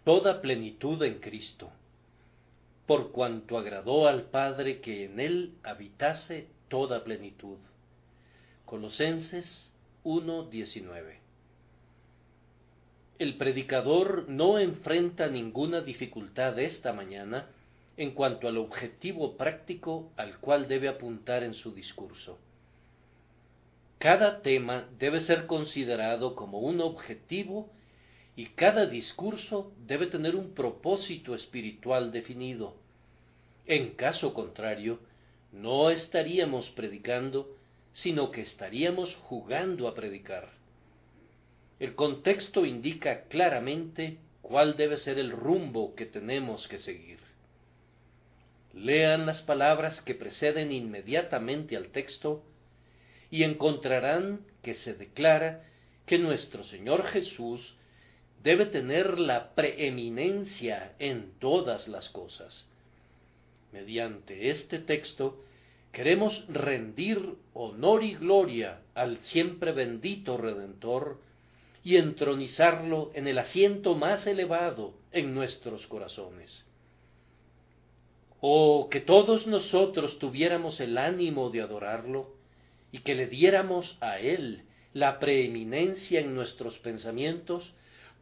toda plenitud en Cristo, por cuanto agradó al Padre que en él habitase toda plenitud. Colosenses 1:19. El predicador no enfrenta ninguna dificultad esta mañana en cuanto al objetivo práctico al cual debe apuntar en su discurso. Cada tema debe ser considerado como un objetivo y cada discurso debe tener un propósito espiritual definido. En caso contrario, no estaríamos predicando, sino que estaríamos jugando a predicar. El contexto indica claramente cuál debe ser el rumbo que tenemos que seguir. Lean las palabras que preceden inmediatamente al texto y encontrarán que se declara que nuestro Señor Jesús debe tener la preeminencia en todas las cosas. Mediante este texto queremos rendir honor y gloria al siempre bendito Redentor y entronizarlo en el asiento más elevado en nuestros corazones. Oh, que todos nosotros tuviéramos el ánimo de adorarlo y que le diéramos a él la preeminencia en nuestros pensamientos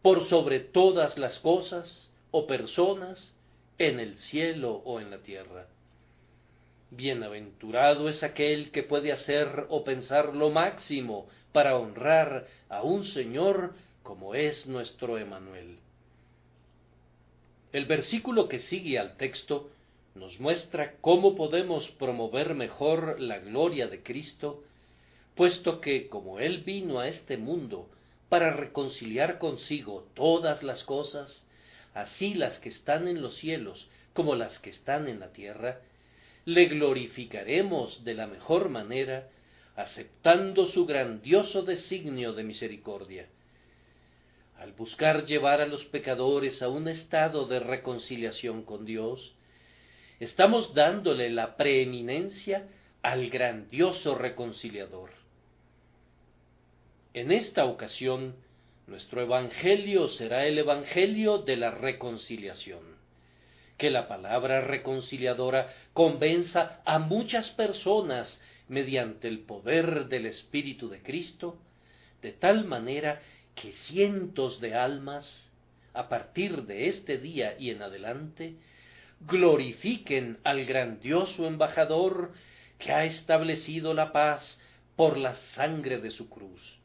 por sobre todas las cosas o personas en el cielo o en la tierra. Bienaventurado es aquel que puede hacer o pensar lo máximo para honrar a un Señor como es nuestro Emmanuel. El versículo que sigue al texto nos muestra cómo podemos promover mejor la gloria de Cristo, puesto que, como Él vino a este mundo para reconciliar consigo todas las cosas, así las que están en los cielos como las que están en la tierra, le glorificaremos de la mejor manera, aceptando su grandioso designio de misericordia. Al buscar llevar a los pecadores a un estado de reconciliación con Dios, estamos dándole la preeminencia al grandioso reconciliador. En esta ocasión, nuestro evangelio será el evangelio de la reconciliación. Que la palabra reconciliadora convenza a muchas personas mediante el poder del Espíritu de Cristo, de tal manera que cientos de almas, a partir de este día y en adelante, glorifiquen al grandioso embajador que ha establecido la paz por la sangre de su cruz.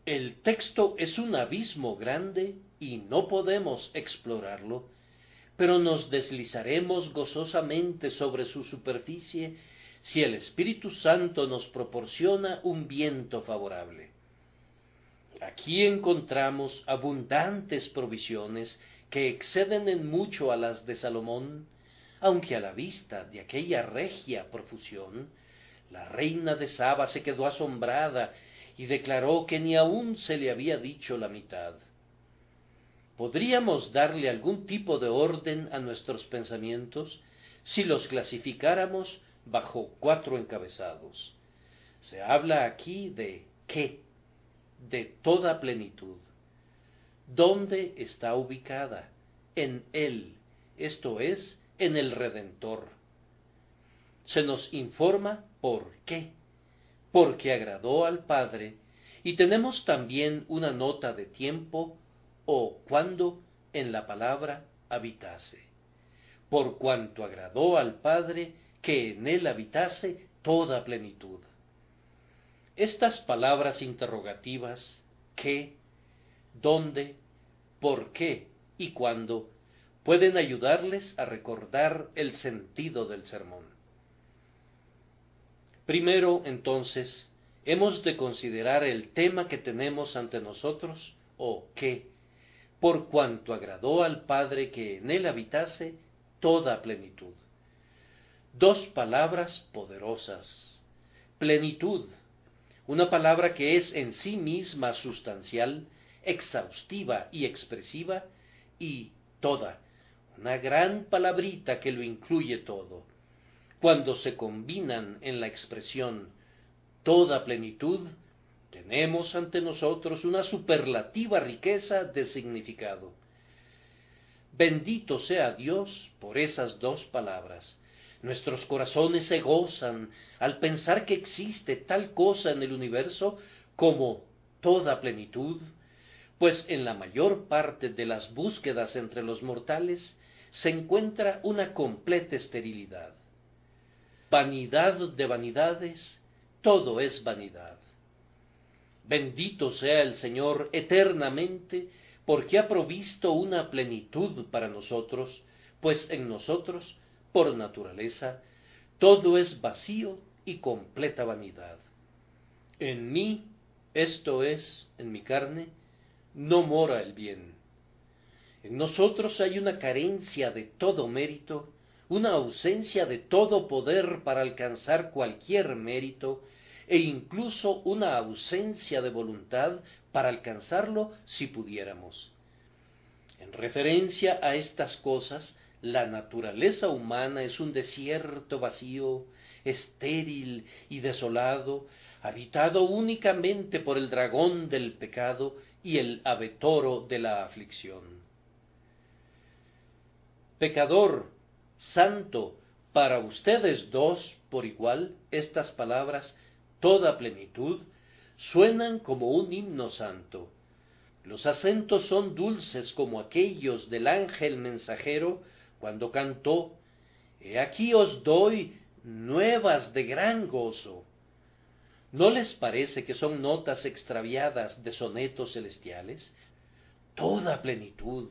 El texto es un abismo grande y no podemos explorarlo, pero nos deslizaremos gozosamente sobre su superficie si el Espíritu Santo nos proporciona un viento favorable. Aquí encontramos abundantes provisiones que exceden en mucho a las de Salomón, aunque a la vista de aquella regia profusión, la reina de Saba se quedó asombrada y declaró que ni aún se le había dicho la mitad. ¿Podríamos darle algún tipo de orden a nuestros pensamientos si los clasificáramos bajo 4 encabezados? Se habla aquí de ¿qué? De toda plenitud. ¿Dónde está ubicada? En Él, esto es, en el Redentor. Se nos informa por qué. Porque agradó al Padre, y tenemos también una nota de tiempo o cuando en la palabra habitase. Por cuanto agradó al Padre que en él habitase toda plenitud. Estas palabras interrogativas, ¿qué?, ¿dónde?, ¿por qué? Y ¿cuándo?, pueden ayudarles a recordar el sentido del sermón. Primero, entonces, hemos de considerar el tema que tenemos ante nosotros, o ¿qué?, por cuanto agradó al Padre que en él habitase toda plenitud. Dos palabras poderosas. Plenitud, una palabra que es en sí misma sustancial, exhaustiva y expresiva, y toda, una gran palabrita que lo incluye todo. Cuando se combinan en la expresión toda plenitud, tenemos ante nosotros una superlativa riqueza de significado. Bendito sea Dios por esas dos palabras. Nuestros corazones se gozan al pensar que existe tal cosa en el universo como toda plenitud, pues en la mayor parte de las búsquedas entre los mortales se encuentra una completa esterilidad. Vanidad de vanidades, todo es vanidad. Bendito sea el Señor eternamente, porque ha provisto una plenitud para nosotros, pues en nosotros, por naturaleza, todo es vacío y completa vanidad. En mí, esto es, en mi carne, no mora el bien. En nosotros hay una carencia de todo mérito, una ausencia de todo poder para alcanzar cualquier mérito, e incluso una ausencia de voluntad para alcanzarlo si pudiéramos. En referencia a estas cosas, la naturaleza humana es un desierto vacío, estéril y desolado, habitado únicamente por el dragón del pecado y el abetoro de la aflicción. Pecador, santo, para ustedes dos por igual, estas palabras, toda plenitud, suenan como un himno santo. Los acentos son dulces como aquellos del ángel mensajero cuando cantó: «He aquí os doy nuevas de gran gozo». ¿No les parece que son notas extraviadas de sonetos celestiales? Toda plenitud.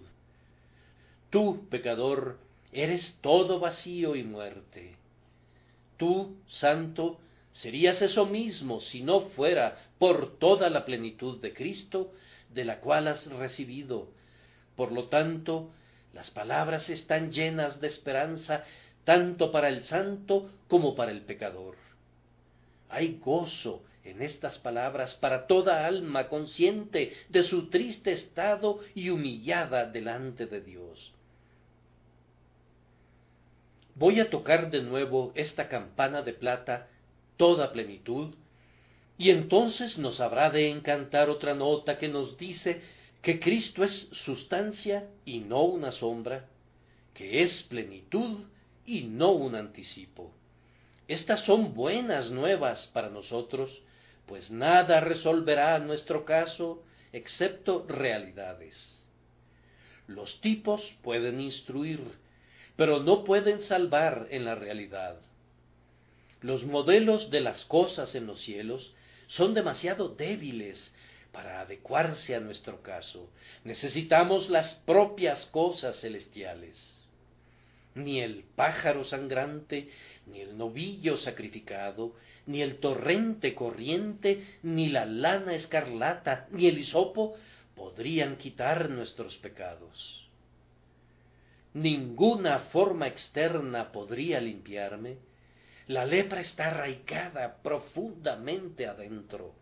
Tú, pecador, eres todo vacío y muerte. Tú, santo, serías eso mismo si no fuera por toda la plenitud de Cristo, de la cual has recibido. Por lo tanto, las palabras están llenas de esperanza, tanto para el santo como para el pecador. Hay gozo en estas palabras para toda alma consciente de su triste estado y humillada delante de Dios. Voy a tocar de nuevo esta campana de plata, toda plenitud, y entonces nos habrá de encantar otra nota que nos dice que Cristo es sustancia y no una sombra, que es plenitud y no un anticipo. Estas son buenas nuevas para nosotros, pues nada resolverá nuestro caso excepto realidades. Los tipos pueden instruir, pero no pueden salvar en la realidad. Los modelos de las cosas en los cielos son demasiado débiles para adecuarse a nuestro caso. Necesitamos las propias cosas celestiales. Ni el pájaro sangrante, ni el novillo sacrificado, ni el torrente corriente, ni la lana escarlata, ni el hisopo podrían quitar nuestros pecados. Ninguna forma externa podría limpiarme. La lepra está arraigada profundamente adentro.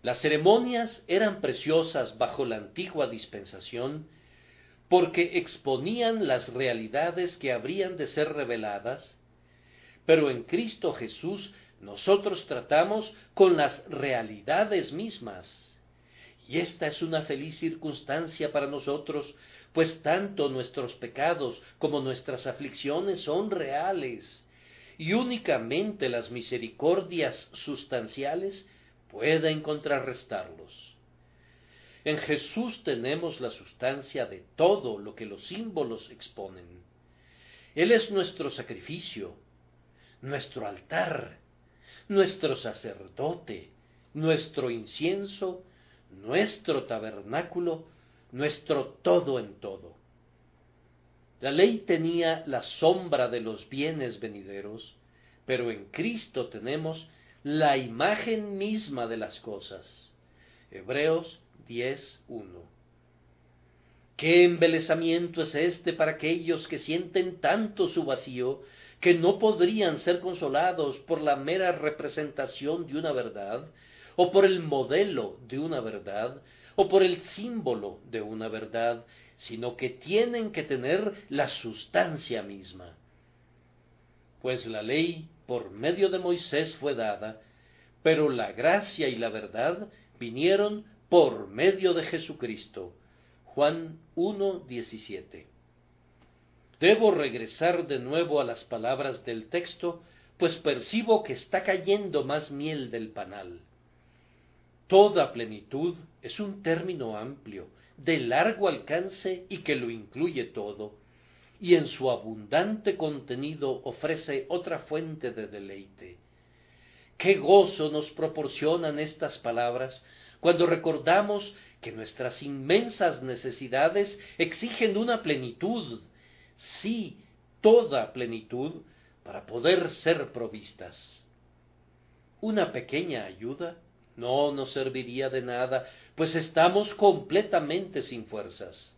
Las ceremonias eran preciosas bajo la antigua dispensación porque exponían las realidades que habrían de ser reveladas, pero en Cristo Jesús nosotros tratamos con las realidades mismas. Y esta es una feliz circunstancia para nosotros, pues tanto nuestros pecados como nuestras aflicciones son reales, y únicamente las misericordias sustanciales pueden contrarrestarlos. En Jesús tenemos la sustancia de todo lo que los símbolos exponen. Él es nuestro sacrificio, nuestro altar, nuestro sacerdote, nuestro incienso, nuestro tabernáculo, nuestro todo en todo. La ley tenía la sombra de los bienes venideros, pero en Cristo tenemos la imagen misma de las cosas. Hebreos 10:1. ¿Qué embelesamiento es este para aquellos que sienten tanto su vacío que no podrían ser consolados por la mera representación de una verdad, o por el modelo de una verdad, o por el símbolo de una verdad, sino que tienen que tener la sustancia misma? Pues la ley por medio de Moisés fue dada, pero la gracia y la verdad vinieron por medio de Jesucristo. Juan 1:17. Debo regresar de nuevo a las palabras del texto, pues percibo que está cayendo más miel del panal. Toda plenitud es un término amplio, de largo alcance y que lo incluye todo, y en su abundante contenido ofrece otra fuente de deleite. Qué gozo nos proporcionan estas palabras cuando recordamos que nuestras inmensas necesidades exigen una plenitud, sí, toda plenitud, para poder ser provistas. Una pequeña ayuda no nos serviría de nada, pues estamos completamente sin fuerzas.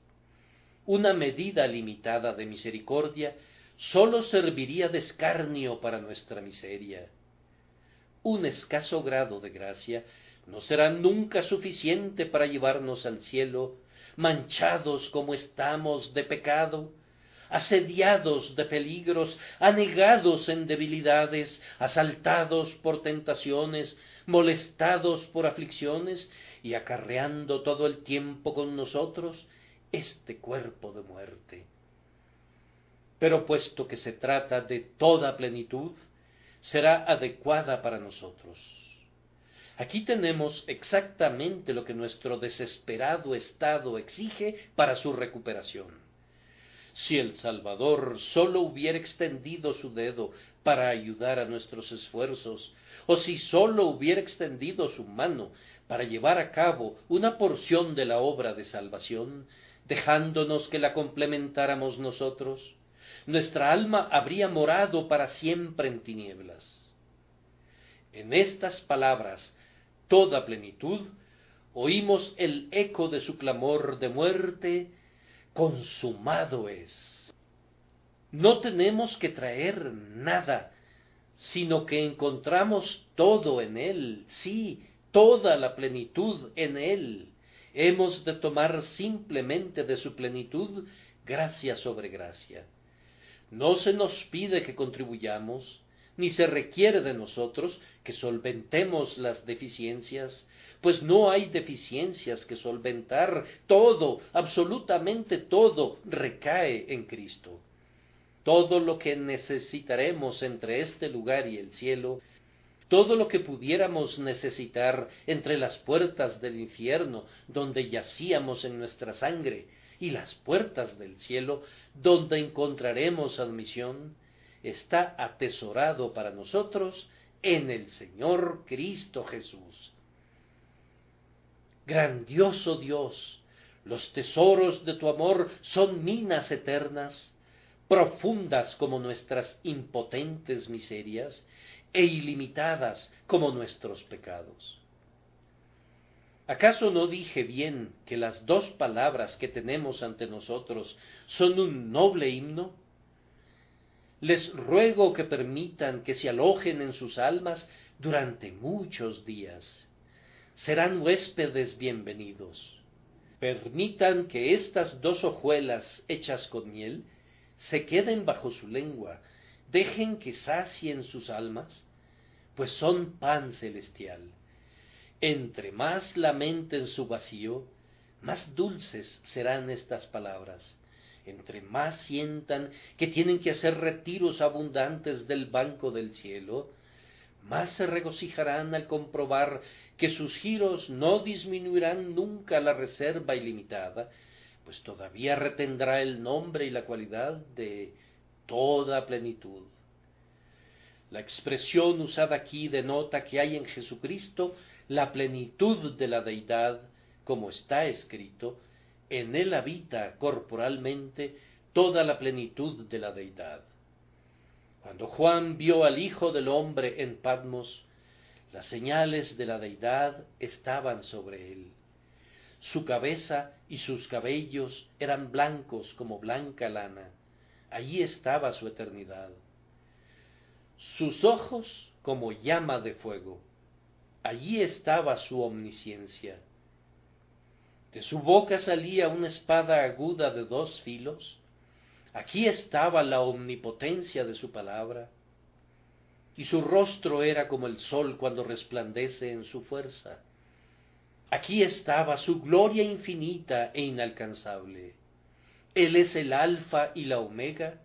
Una medida limitada de misericordia sólo serviría de escarnio para nuestra miseria. Un escaso grado de gracia no será nunca suficiente para llevarnos al cielo, manchados como estamos de pecado, asediados de peligros, anegados en debilidades, asaltados por tentaciones, molestados por aflicciones y acarreando todo el tiempo con nosotros este cuerpo de muerte. Pero puesto que se trata de toda plenitud, será adecuada para nosotros. Aquí tenemos exactamente lo que nuestro desesperado estado exige para su recuperación. Si el Salvador sólo hubiera extendido su dedo para ayudar a nuestros esfuerzos, o si sólo hubiera extendido su mano para llevar a cabo una porción de la obra de salvación, dejándonos que la complementáramos nosotros, nuestra alma habría morado para siempre en tinieblas. En estas palabras, toda plenitud, oímos el eco de su clamor de muerte: consumado es. No tenemos que traer nada, sino que encontramos todo en él, sí, toda la plenitud en él. Hemos de tomar simplemente de su plenitud gracia sobre gracia. No se nos pide que contribuyamos, ni se requiere de nosotros que solventemos las deficiencias, pues no hay deficiencias que solventar. Todo, absolutamente todo, recae en Cristo. Todo lo que necesitaremos entre este lugar y el cielo, todo lo que pudiéramos necesitar entre las puertas del infierno, donde yacíamos en nuestra sangre, y las puertas del cielo, donde encontraremos admisión, está atesorado para nosotros en el Señor Cristo Jesús. Grandioso Dios, los tesoros de tu amor son minas eternas, profundas como nuestras impotentes miserias e ilimitadas como nuestros pecados. ¿Acaso no dije bien que las dos palabras que tenemos ante nosotros son un noble himno? Les ruego que permitan que se alojen en sus almas durante muchos días. Serán huéspedes bienvenidos. Permitan que estas dos hojuelas hechas con miel se queden bajo su lengua, dejen que sacien sus almas, pues son pan celestial. Entre más lamenten su vacío, más dulces serán estas palabras. Entre más sientan que tienen que hacer retiros abundantes del banco del cielo, más se regocijarán al comprobar que sus giros no disminuirán nunca la reserva ilimitada, pues todavía retendrá el nombre y la cualidad de toda plenitud. La expresión usada aquí denota que hay en Jesucristo la plenitud de la deidad, como está escrito: en él habita corporalmente toda la plenitud de la deidad. Cuando Juan vio al Hijo del Hombre en Patmos, las señales de la deidad estaban sobre él. Su cabeza y sus cabellos eran blancos como blanca lana. Allí estaba su eternidad. Sus ojos como llama de fuego. Allí estaba su omnisciencia. De su boca salía una espada aguda de 2 filos. Aquí estaba la omnipotencia de su palabra. Y su rostro era como el sol cuando resplandece en su fuerza. Aquí estaba su gloria infinita e inalcanzable. Él es el alfa y la omega,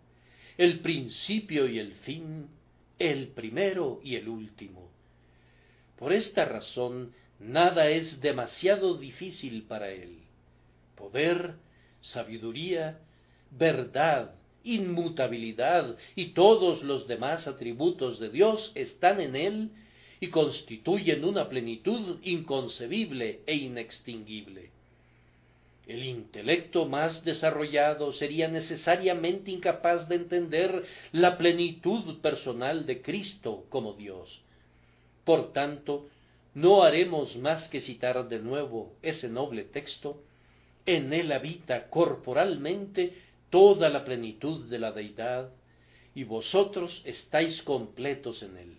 el principio y el fin, el primero y el último. Por esta razón, nada es demasiado difícil para él. Poder, sabiduría, verdad, inmutabilidad y todos los demás atributos de Dios están en él y constituyen una plenitud inconcebible e inextinguible. El intelecto más desarrollado sería necesariamente incapaz de entender la plenitud personal de Cristo como Dios. Por tanto, no haremos más que citar de nuevo ese noble texto: en él habita corporalmente toda la plenitud de la deidad, y vosotros estáis completos en él.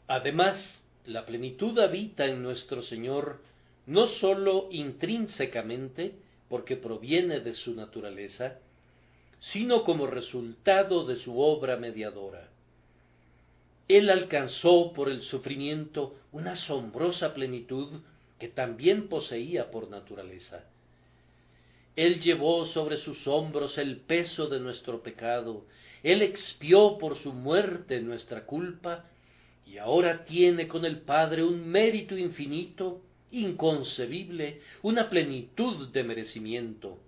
Además, la plenitud habita en nuestro Señor no sólo intrínsecamente, porque proviene de su naturaleza, sino como resultado de su obra mediadora. Él alcanzó por el sufrimiento una asombrosa plenitud que también poseía por naturaleza. Él llevó sobre sus hombros el peso de nuestro pecado, Él expió por su muerte nuestra culpa, y ahora tiene con el Padre un mérito infinito, inconcebible, una plenitud de merecimiento.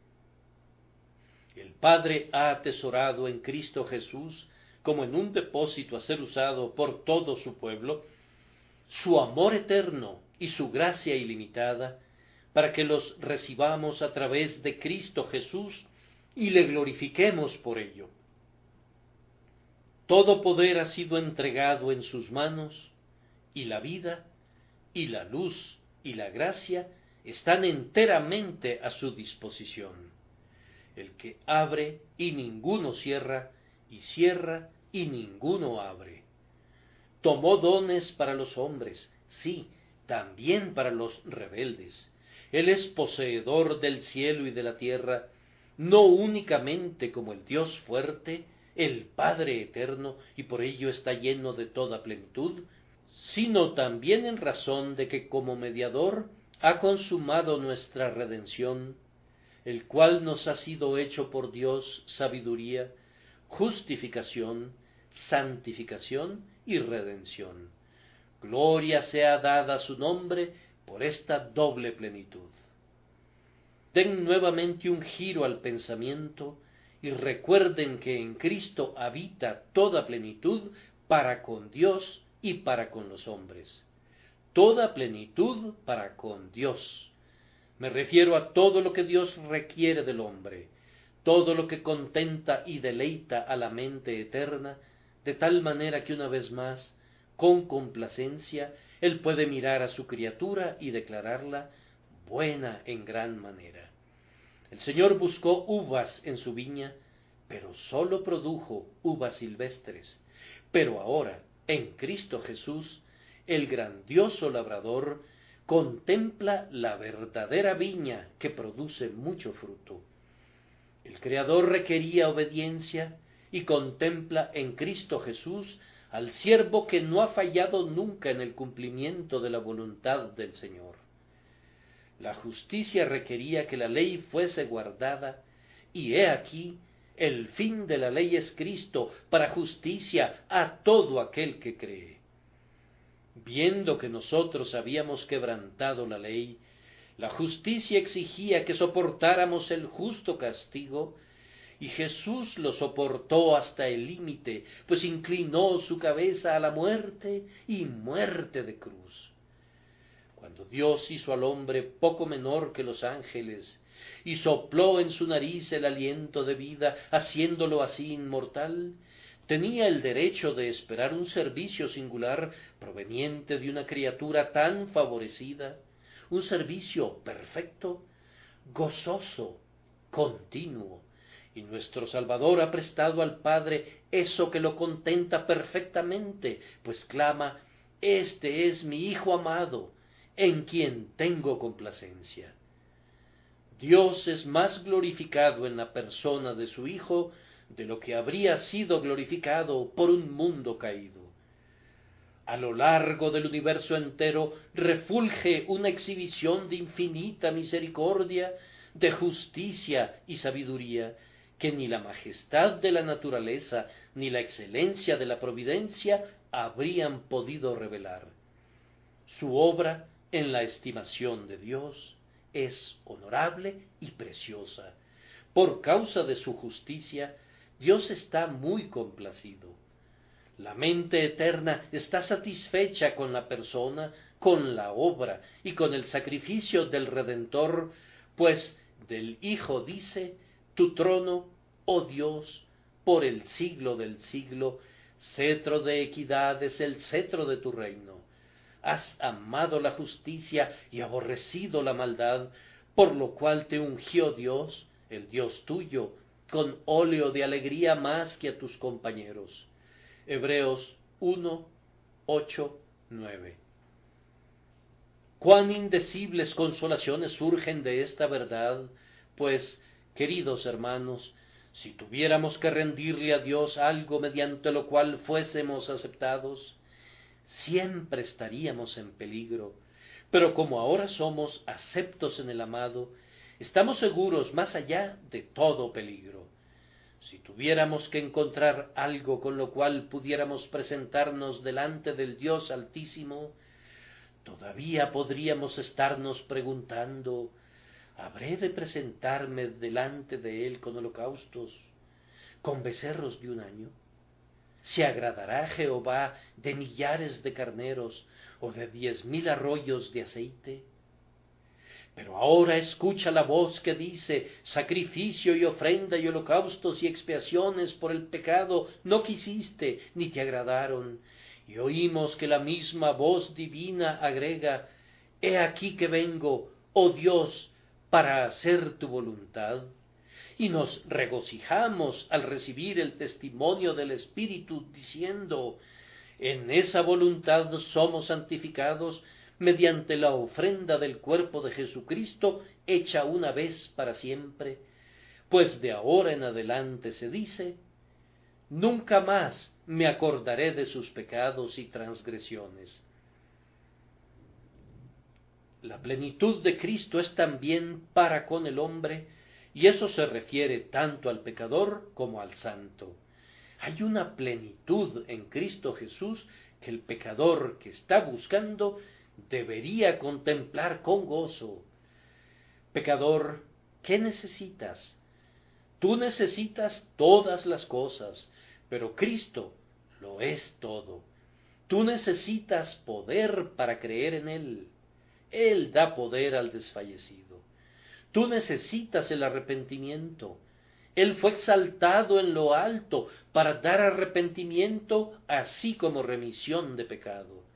El Padre ha atesorado en Cristo Jesús, como en un depósito a ser usado por todo su pueblo, su amor eterno y su gracia ilimitada, para que los recibamos a través de Cristo Jesús y le glorifiquemos por ello. Todo poder ha sido entregado en sus manos, y la vida, y la luz, y la gracia están enteramente a su disposición. El que abre y ninguno cierra, y cierra y ninguno abre. Tomó dones para los hombres, sí, también para los rebeldes. Él es poseedor del cielo y de la tierra, no únicamente como el Dios fuerte, el Padre eterno, y por ello está lleno de toda plenitud, sino también en razón de que como mediador ha consumado nuestra redención, el cual nos ha sido hecho por Dios sabiduría, justificación, santificación y redención. Gloria sea dada a su nombre por esta doble plenitud. Den nuevamente un giro al pensamiento y recuerden que en Cristo habita toda plenitud para con Dios y para con los hombres. Toda plenitud para con Dios. Me refiero a todo lo que Dios requiere del hombre, todo lo que contenta y deleita a la mente eterna, de tal manera que una vez más, con complacencia, Él puede mirar a su criatura y declararla buena en gran manera. El Señor buscó uvas en su viña, pero sólo produjo uvas silvestres. Pero ahora, en Cristo Jesús, el grandioso labrador contempla la verdadera viña que produce mucho fruto. El Creador requería obediencia y contempla en Cristo Jesús al siervo que no ha fallado nunca en el cumplimiento de la voluntad del Señor. La justicia requería que la ley fuese guardada, y he aquí, el fin de la ley es Cristo para justicia a todo aquel que cree. Viendo que nosotros habíamos quebrantado la ley, la justicia exigía que soportáramos el justo castigo, y Jesús lo soportó hasta el límite, pues inclinó su cabeza a la muerte y muerte de cruz. Cuando Dios hizo al hombre poco menor que los ángeles, y sopló en su nariz el aliento de vida, haciéndolo así inmortal, tenía el derecho de esperar un servicio singular proveniente de una criatura tan favorecida, un servicio perfecto, gozoso, continuo, y nuestro Salvador ha prestado al Padre eso que lo contenta perfectamente, pues clama: «Este es mi Hijo amado, en quien tengo complacencia». Dios es más glorificado en la persona de su Hijo de lo que habría sido glorificado por un mundo caído. A lo largo del universo entero refulge una exhibición de infinita misericordia, de justicia y sabiduría, que ni la majestad de la naturaleza ni la excelencia de la providencia habrían podido revelar. Su obra, en la estimación de Dios, es honorable y preciosa. Por causa de su justicia, Dios está muy complacido. La mente eterna está satisfecha con la persona, con la obra y con el sacrificio del Redentor, pues del Hijo dice: tu trono, oh Dios, por el siglo del siglo, cetro de equidad es el cetro de tu reino. Has amado la justicia y aborrecido la maldad, por lo cual te ungió Dios, el Dios tuyo, con óleo de alegría más que a tus compañeros. Hebreos 1, 8, 9. Cuán indecibles consolaciones surgen de esta verdad, pues, queridos hermanos, si tuviéramos que rendirle a Dios algo mediante lo cual fuésemos aceptados, siempre estaríamos en peligro, pero como ahora somos aceptos en el amado, estamos seguros más allá de todo peligro. Si tuviéramos que encontrar algo con lo cual pudiéramos presentarnos delante del Dios Altísimo, todavía podríamos estarnos preguntando: ¿habré de presentarme delante de Él con holocaustos, con becerros de un año? ¿Se agradará Jehová de millares de carneros o de 10,000 arroyos de aceite? Pero ahora escucha la voz que dice: sacrificio y ofrenda y holocaustos y expiaciones por el pecado no quisiste, ni te agradaron. Y oímos que la misma voz divina agrega: he aquí que vengo, oh Dios, para hacer tu voluntad. Y nos regocijamos al recibir el testimonio del Espíritu, diciendo: en esa voluntad somos santificados mediante la ofrenda del cuerpo de Jesucristo, hecha una vez para siempre, pues de ahora en adelante se dice: nunca más me acordaré de sus pecados y transgresiones. La plenitud de Cristo es también para con el hombre, y eso se refiere tanto al pecador como al santo. Hay una plenitud en Cristo Jesús que el pecador que está buscando debería contemplar con gozo. Pecador, ¿qué necesitas? Tú necesitas todas las cosas, pero Cristo lo es todo. Tú necesitas poder para creer en Él. Él da poder al desfallecido. Tú necesitas el arrepentimiento. Él fue exaltado en lo alto para dar arrepentimiento, así como remisión de pecado.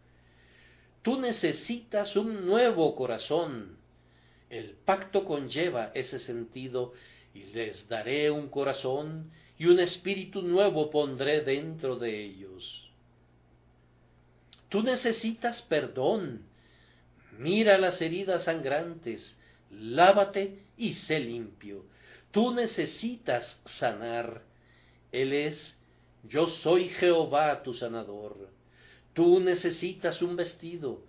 Tú necesitas un nuevo corazón. El pacto conlleva ese sentido: y les daré un corazón, y un espíritu nuevo pondré dentro de ellos. Tú necesitas perdón. Mira las heridas sangrantes, lávate y sé limpio. Tú necesitas sanar. Él es: yo soy Jehová tu sanador. Tú necesitas un vestido.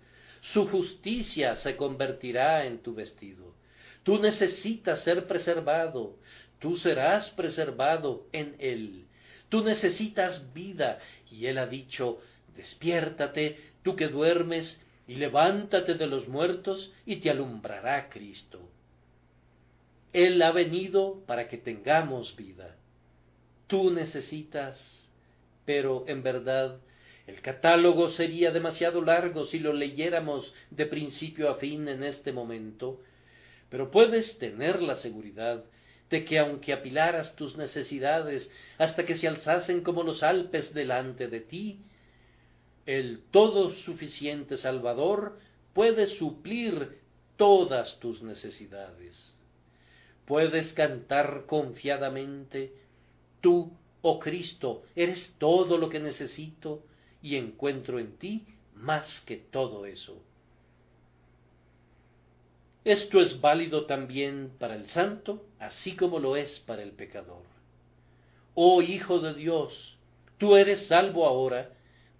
Su justicia se convertirá en tu vestido. Tú necesitas ser preservado. Tú serás preservado en Él. Tú necesitas vida, y Él ha dicho: despiértate, tú que duermes, y levántate de los muertos, y te alumbrará Cristo. Él ha venido para que tengamos vida. Tú necesitas, pero en verdad el catálogo sería demasiado largo si lo leyéramos de principio a fin en este momento, pero puedes tener la seguridad de que aunque apilaras tus necesidades hasta que se alzasen como los Alpes delante de ti, el todo suficiente Salvador puede suplir todas tus necesidades. Puedes cantar confiadamente: tú, oh Cristo, eres todo lo que necesito, y encuentro en ti más que todo eso. Esto es válido también para el santo, así como lo es para el pecador. Oh Hijo de Dios, tú eres salvo ahora,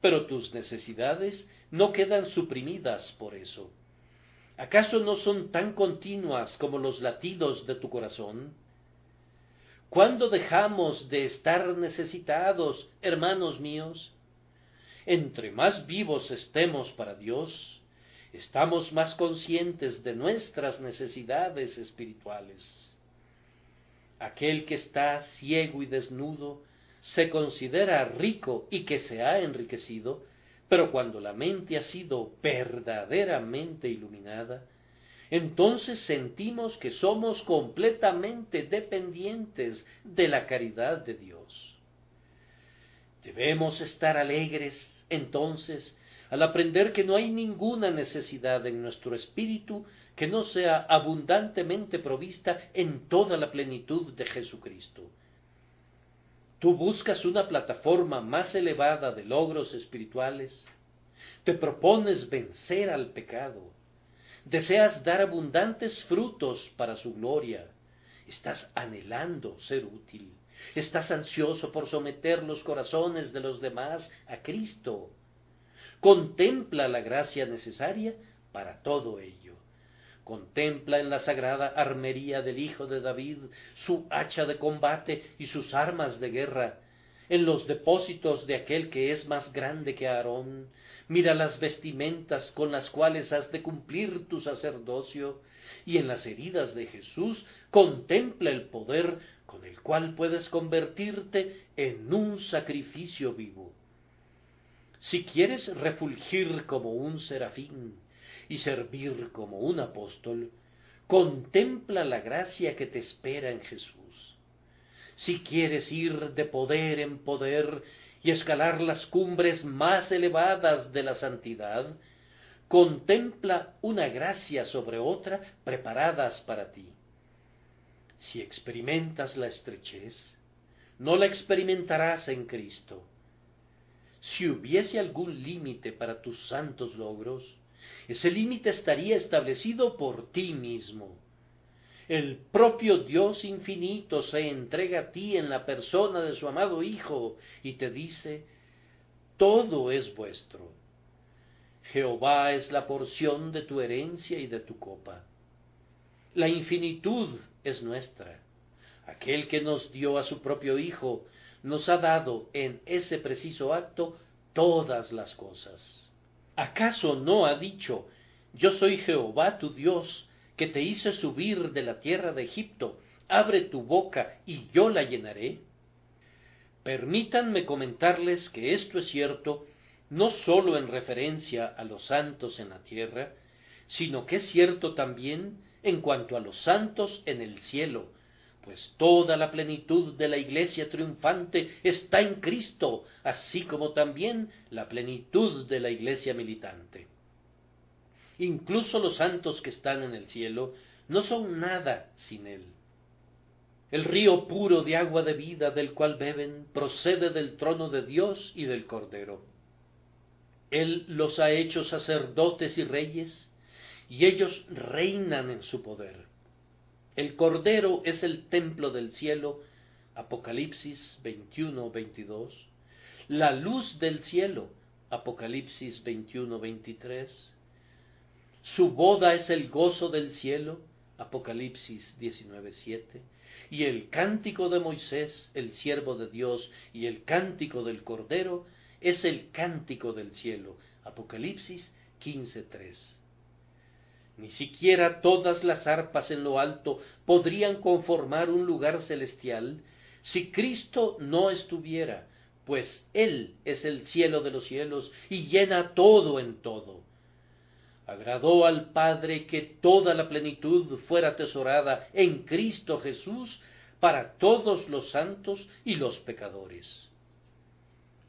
pero tus necesidades no quedan suprimidas por eso. ¿Acaso no son tan continuas como los latidos de tu corazón? ¿Cuándo dejamos de estar necesitados, hermanos míos? Entre más vivos estemos para Dios, estamos más conscientes de nuestras necesidades espirituales. Aquel que está ciego y desnudo se considera rico y que se ha enriquecido, pero cuando la mente ha sido verdaderamente iluminada, entonces sentimos que somos completamente dependientes de la caridad de Dios. Debemos estar alegres, entonces, al aprender que no hay ninguna necesidad en nuestro espíritu que no sea abundantemente provista en toda la plenitud de Jesucristo. Tú buscas una plataforma más elevada de logros espirituales, te propones vencer al pecado, deseas dar abundantes frutos para su gloria, estás anhelando ser útil, estás ansioso por someter los corazones de los demás a Cristo. Contempla la gracia necesaria para todo ello. Contempla en la sagrada armería del Hijo de David su hacha de combate y sus armas de guerra, en los depósitos de aquel que es más grande que Aarón. Mira las vestimentas con las cuales has de cumplir tu sacerdocio, y en las heridas de Jesús contempla el poder con el cual puedes convertirte en un sacrificio vivo. Si quieres refulgir como un serafín y servir como un apóstol, contempla la gracia que te espera en Jesús. Si quieres ir de poder en poder y escalar las cumbres más elevadas de la santidad, contempla una gracia sobre otra preparadas para ti. Si experimentas la estrechez, no la experimentarás en Cristo. Si hubiese algún límite para tus santos logros, ese límite estaría establecido por ti mismo. El propio Dios infinito se entrega a ti en la persona de su amado Hijo y te dice: todo es vuestro. Jehová es la porción de tu herencia y de tu copa. La infinitud es nuestra. Aquel que nos dio a su propio Hijo nos ha dado en ese preciso acto todas las cosas. ¿Acaso no ha dicho: yo soy Jehová tu Dios, que te hice subir de la tierra de Egipto? Abre tu boca y yo la llenaré. Permítanme comentarles que esto es cierto no sólo en referencia a los santos en la tierra, sino que es cierto también en cuanto a los santos en el cielo, pues toda la plenitud de la Iglesia triunfante está en Cristo, así como también la plenitud de la Iglesia militante. Incluso los santos que están en el cielo no son nada sin Él. El río puro de agua de vida del cual beben procede del trono de Dios y del Cordero. Él los ha hecho sacerdotes y reyes, y ellos reinan en su poder. El Cordero es el templo del cielo, Apocalipsis 21-22, la luz del cielo, Apocalipsis 21-23, su boda es el gozo del cielo, Apocalipsis 19-7, y el cántico de Moisés, el siervo de Dios, y el cántico del Cordero es el cántico del cielo, Apocalipsis 15:3. Ni siquiera todas las arpas en lo alto podrían conformar un lugar celestial si Cristo no estuviera, pues Él es el cielo de los cielos y llena todo en todo. Agradó al Padre que toda la plenitud fuera atesorada en Cristo Jesús para todos los santos y los pecadores.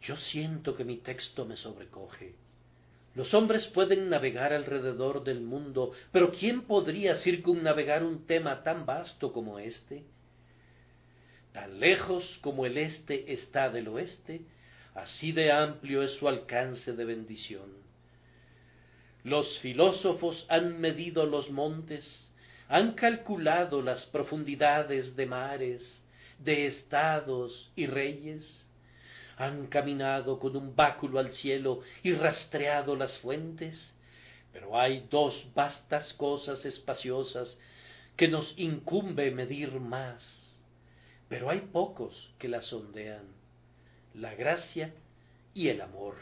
Yo siento que mi texto me sobrecoge. Los hombres pueden navegar alrededor del mundo, pero ¿quién podría circunnavegar un tema tan vasto como este? Tan lejos como el este está del oeste, así de amplio es su alcance de bendición. Los filósofos han medido los montes, han calculado las profundidades de mares, de estados y reyes, han caminado con un báculo al cielo y rastreado las fuentes, pero hay dos vastas cosas espaciosas que nos incumbe medir más, pero hay pocos que las sondean: la gracia y el amor.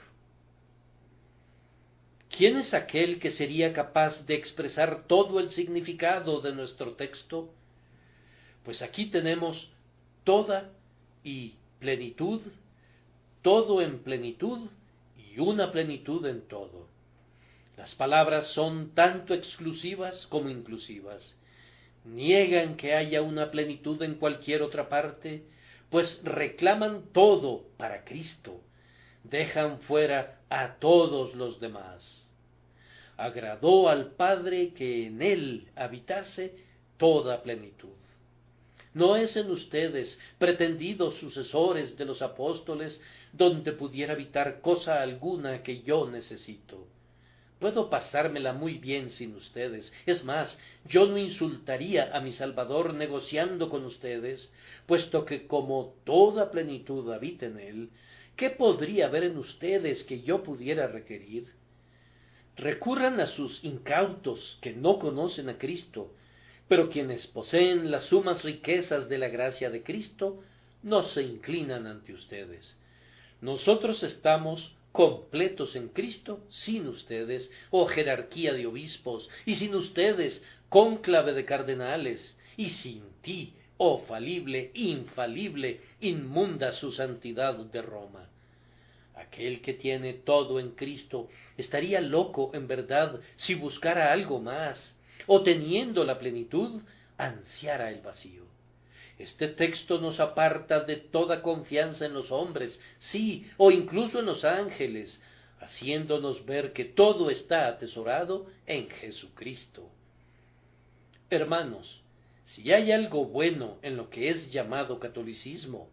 ¿Quién es aquel que sería capaz de expresar todo el significado de nuestro texto? Pues aquí tenemos toda y plenitud, todo en plenitud y una plenitud en todo. Las palabras son tanto exclusivas como inclusivas. Niegan que haya una plenitud en cualquier otra parte, pues reclaman todo para Cristo, dejan fuera a todos los demás. Agradó al Padre que en él habitase toda plenitud. No es en ustedes, pretendidos sucesores de los apóstoles, donde pudiera habitar cosa alguna que yo necesito. Puedo pasármela muy bien sin ustedes. Es más, yo no insultaría a mi Salvador negociando con ustedes, puesto que como toda plenitud habita en él, ¿qué podría haber en ustedes que yo pudiera requerir? Recurran a sus incautos que no conocen a Cristo, pero quienes poseen las sumas riquezas de la gracia de Cristo no se inclinan ante ustedes. Nosotros estamos completos en Cristo, sin ustedes, oh jerarquía de obispos, y sin ustedes, cónclave de cardenales, y sin ti, oh falible, infalible, inmunda su santidad de Roma. Aquel que tiene todo en Cristo estaría loco en verdad si buscara algo más, o teniendo la plenitud, ansiara el vacío. Este texto nos aparta de toda confianza en los hombres, sí, o incluso en los ángeles, haciéndonos ver que todo está atesorado en Jesucristo. Hermanos, si hay algo bueno en lo que es llamado catolicismo,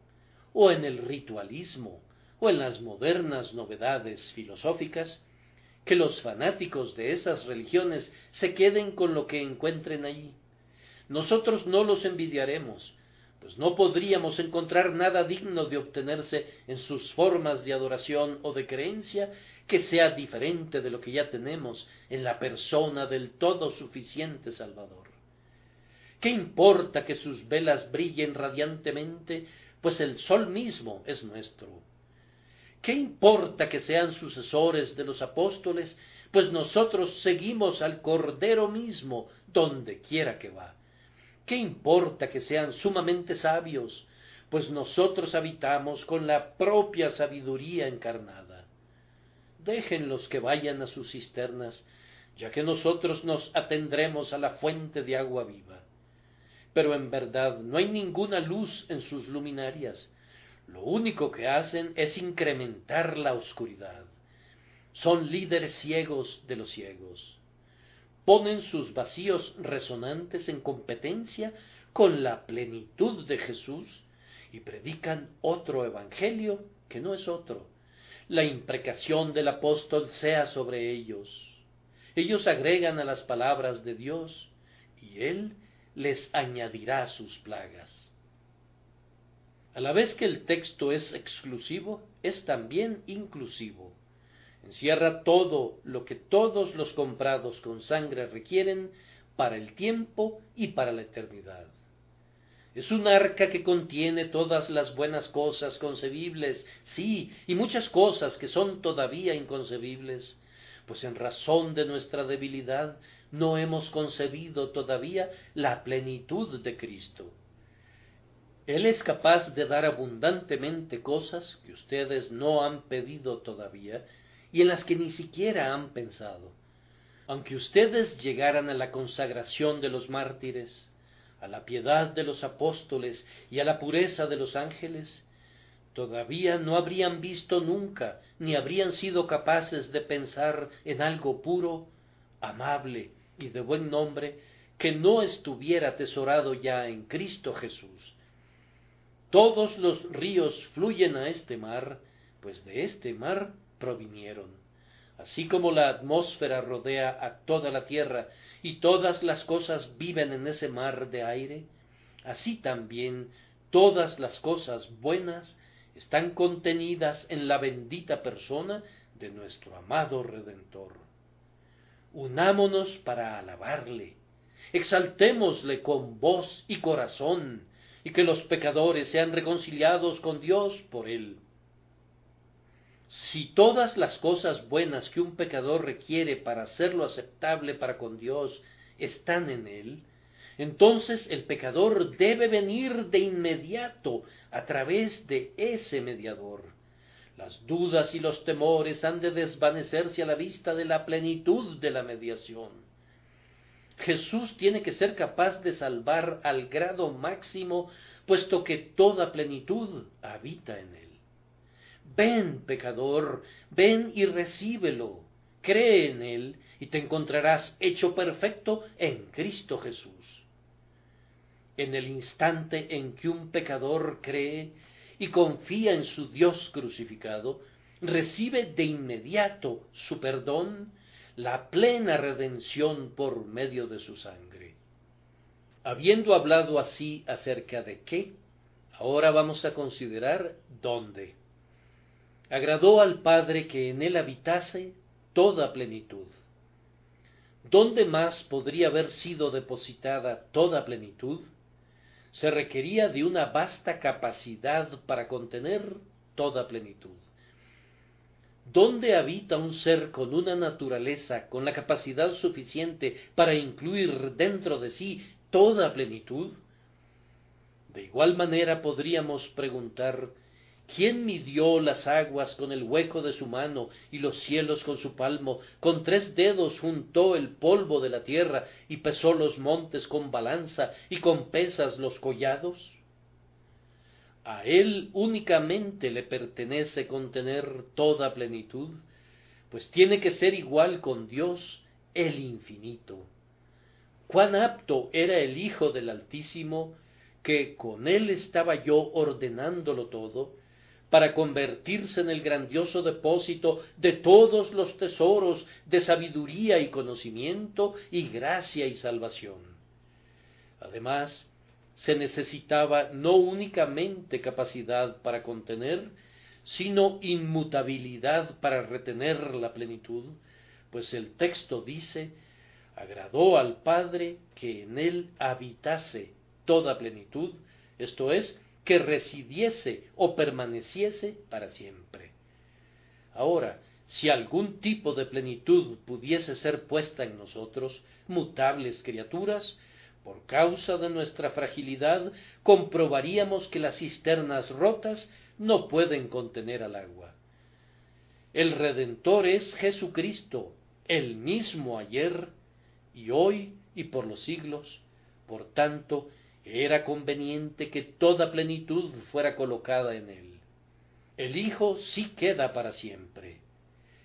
o en el ritualismo, o en las modernas novedades filosóficas, que los fanáticos de esas religiones se queden con lo que encuentren allí. Nosotros no los envidiaremos, pues no podríamos encontrar nada digno de obtenerse en sus formas de adoración o de creencia que sea diferente de lo que ya tenemos en la persona del todo suficiente Salvador. ¿Qué importa que sus velas brillen radiantemente, pues el sol mismo es nuestro? ¿Qué importa que sean sucesores de los apóstoles, pues nosotros seguimos al Cordero mismo donde quiera que va? ¿Qué importa que sean sumamente sabios, pues nosotros habitamos con la propia sabiduría encarnada? Déjenlos que vayan a sus cisternas, ya que nosotros nos atendremos a la fuente de agua viva. Pero en verdad no hay ninguna luz en sus luminarias. Lo único que hacen es incrementar la oscuridad. Son líderes ciegos de los ciegos. Ponen sus vacíos resonantes en competencia con la plenitud de Jesús y predican otro evangelio que no es otro. La imprecación del apóstol sea sobre ellos. Ellos agregan a las palabras de Dios y Él les añadirá sus plagas. A la vez que el texto es exclusivo, es también inclusivo. Encierra todo lo que todos los comprados con sangre requieren para el tiempo y para la eternidad. Es un arca que contiene todas las buenas cosas concebibles, sí, y muchas cosas que son todavía inconcebibles, pues en razón de nuestra debilidad no hemos concebido todavía la plenitud de Cristo. Él es capaz de dar abundantemente cosas que ustedes no han pedido todavía y en las que ni siquiera han pensado. Aunque ustedes llegaran a la consagración de los mártires, a la piedad de los apóstoles y a la pureza de los ángeles, todavía no habrían visto nunca, ni habrían sido capaces de pensar en algo puro, amable y de buen nombre que no estuviera atesorado ya en Cristo Jesús. Todos los ríos fluyen a este mar, pues de este mar provinieron. Así como la atmósfera rodea a toda la tierra y todas las cosas viven en ese mar de aire, así también todas las cosas buenas están contenidas en la bendita persona de nuestro amado Redentor. Unámonos para alabarle, exaltémosle con voz y corazón, y que los pecadores sean reconciliados con Dios por él. Si todas las cosas buenas que un pecador requiere para hacerlo aceptable para con Dios están en él, entonces el pecador debe venir de inmediato a través de ese mediador. Las dudas y los temores han de desvanecerse a la vista de la plenitud de la mediación. Jesús tiene que ser capaz de salvar al grado máximo, puesto que toda plenitud habita en él. Ven, pecador, ven y recíbelo, cree en él y te encontrarás hecho perfecto en Cristo Jesús. En el instante en que un pecador cree y confía en su Dios crucificado, recibe de inmediato su perdón, la plena redención por medio de su sangre. Habiendo hablado así acerca de qué, ahora vamos a considerar dónde. Agradó al Padre que en él habitase toda plenitud. ¿Dónde más podría haber sido depositada toda plenitud? Se requería de una vasta capacidad para contener toda plenitud. ¿Dónde habita un ser con una naturaleza, con la capacidad suficiente para incluir dentro de sí toda plenitud? De igual manera podríamos preguntar, ¿quién midió las aguas con el hueco de su mano y los cielos con su palmo? Con 3 dedos juntó el polvo de la tierra y pesó los montes con balanza y con pesas los collados. A él únicamente le pertenece contener toda plenitud, pues tiene que ser igual con Dios, el infinito. Cuán apto era el Hijo del Altísimo, que con él estaba yo ordenándolo todo, para convertirse en el grandioso depósito de todos los tesoros de sabiduría y conocimiento y gracia y salvación. Además, se necesitaba no únicamente capacidad para contener, sino inmutabilidad para retener la plenitud, pues el texto dice, agradó al Padre que en él habitase toda plenitud, esto es, que residiese o permaneciese para siempre. Ahora, si algún tipo de plenitud pudiese ser puesta en nosotros, mutables criaturas, por causa de nuestra fragilidad, comprobaríamos que las cisternas rotas no pueden contener al agua. El Redentor es Jesucristo, el mismo ayer y hoy y por los siglos. Por tanto, era conveniente que toda plenitud fuera colocada en él. El Hijo sí queda para siempre.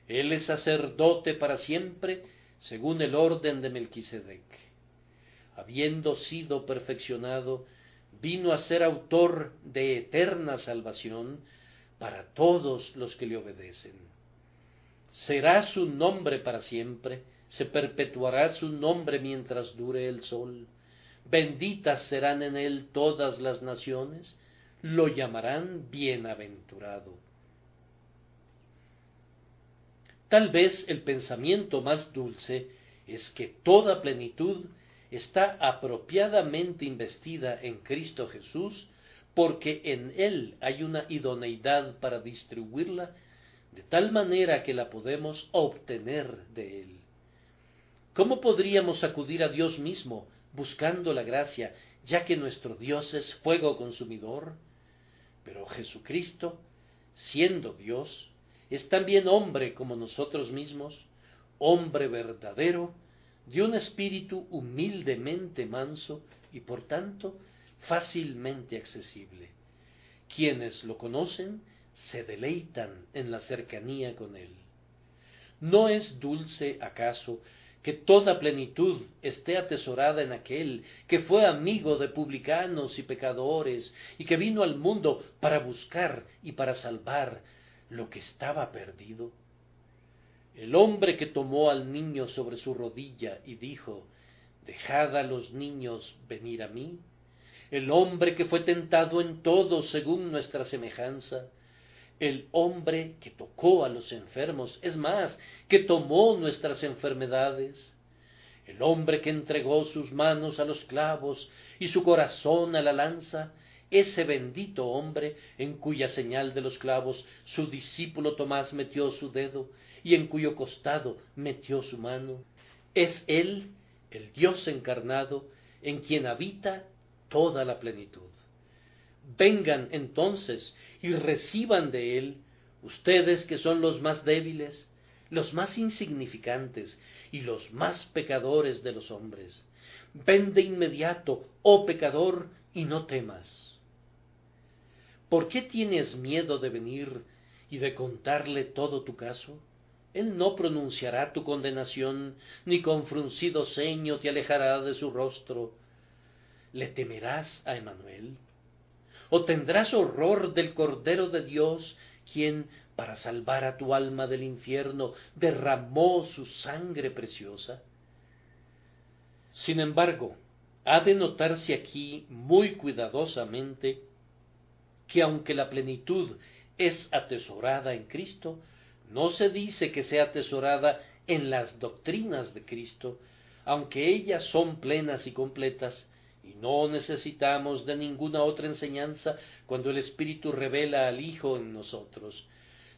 Él es sacerdote para siempre, según el orden de Melquisedec. Habiendo sido perfeccionado, vino a ser autor de eterna salvación para todos los que le obedecen. Será su nombre para siempre, se perpetuará su nombre mientras dure el sol. Benditas serán en él todas las naciones, lo llamarán bienaventurado. Tal vez el pensamiento más dulce es que toda plenitud está apropiadamente investida en Cristo Jesús, porque en él hay una idoneidad para distribuirla de tal manera que la podemos obtener de él. ¿Cómo podríamos acudir a Dios mismo buscando la gracia, ya que nuestro Dios es fuego consumidor? Pero Jesucristo, siendo Dios, es también hombre como nosotros mismos, hombre verdadero, de un espíritu humildemente manso y por tanto fácilmente accesible. Quienes lo conocen se deleitan en la cercanía con él. ¿No es dulce, acaso, que toda plenitud esté atesorada en aquel que fue amigo de publicanos y pecadores y que vino al mundo para buscar y para salvar lo que estaba perdido? El hombre que tomó al niño sobre su rodilla y dijo, dejad a los niños venir a mí, el hombre que fue tentado en todo según nuestra semejanza, el hombre que tocó a los enfermos, es más, que tomó nuestras enfermedades, el hombre que entregó sus manos a los clavos y su corazón a la lanza, ese bendito hombre en cuya señal de los clavos su discípulo Tomás metió su dedo y en cuyo costado metió su mano, es él, el Dios encarnado, en quien habita toda la plenitud. Vengan entonces y reciban de él, ustedes que son los más débiles, los más insignificantes y los más pecadores de los hombres. Ven de inmediato, oh pecador, y no temas. ¿Por qué tienes miedo de venir y de contarle todo tu caso? Él no pronunciará tu condenación, ni con fruncido ceño te alejará de su rostro. ¿Le temerás a Emmanuel? ¿O tendrás horror del Cordero de Dios, quien, para salvar a tu alma del infierno, derramó su sangre preciosa? Sin embargo, ha de notarse aquí muy cuidadosamente que aunque la plenitud es atesorada en Cristo, no se dice que sea atesorada en las doctrinas de Cristo, aunque ellas son plenas y completas, y no necesitamos de ninguna otra enseñanza cuando el Espíritu revela al Hijo en nosotros.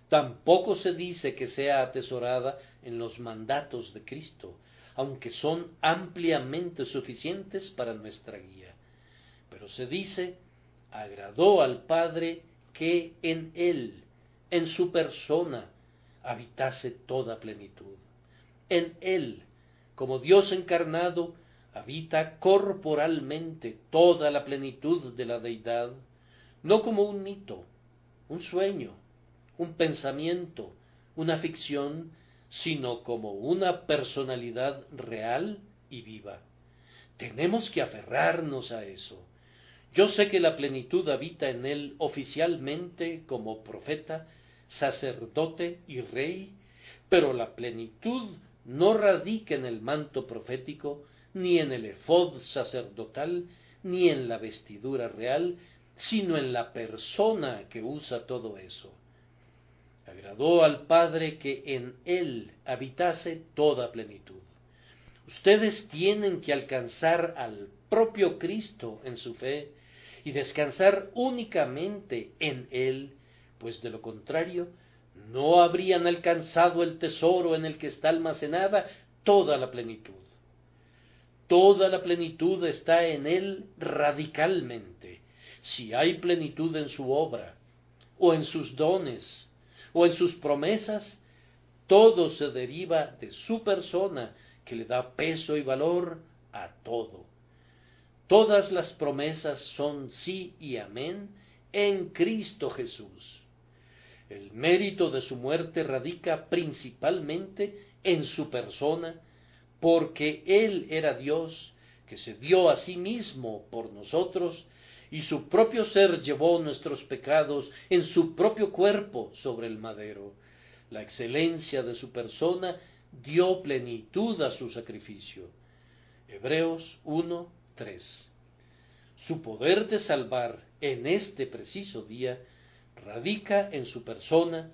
Tampoco se dice que sea atesorada en los mandatos de Cristo, aunque son ampliamente suficientes para nuestra guía. Pero se dice, agradó al Padre que en Él, en su persona, habitase toda plenitud. En Él, como Dios encarnado, habita corporalmente toda la plenitud de la deidad, no como un mito, un sueño, un pensamiento, una ficción, sino como una personalidad real y viva. Tenemos que aferrarnos a eso. Yo sé que la plenitud habita en él oficialmente como profeta, sacerdote y rey, pero la plenitud no radica en el manto profético, ni en el efod sacerdotal, ni en la vestidura real, sino en la persona que usa todo eso. Agradó al Padre que en él habitase toda plenitud. Ustedes tienen que alcanzar al propio Cristo en su fe y descansar únicamente en él, pues de lo contrario no habrían alcanzado el tesoro en el que está almacenada toda la plenitud. Toda la plenitud está en él radicalmente. Si hay plenitud en su obra, o en sus dones, o en sus promesas, todo se deriva de su persona, que le da peso y valor a todo. Todas las promesas son sí y amén en Cristo Jesús. El mérito de su muerte radica principalmente en su persona, porque Él era Dios, que se dio a sí mismo por nosotros, y su propio ser llevó nuestros pecados en su propio cuerpo sobre el madero. La excelencia de su persona dio plenitud a su sacrificio. Hebreos 1:3. Su poder de salvar en este preciso día radica en su persona,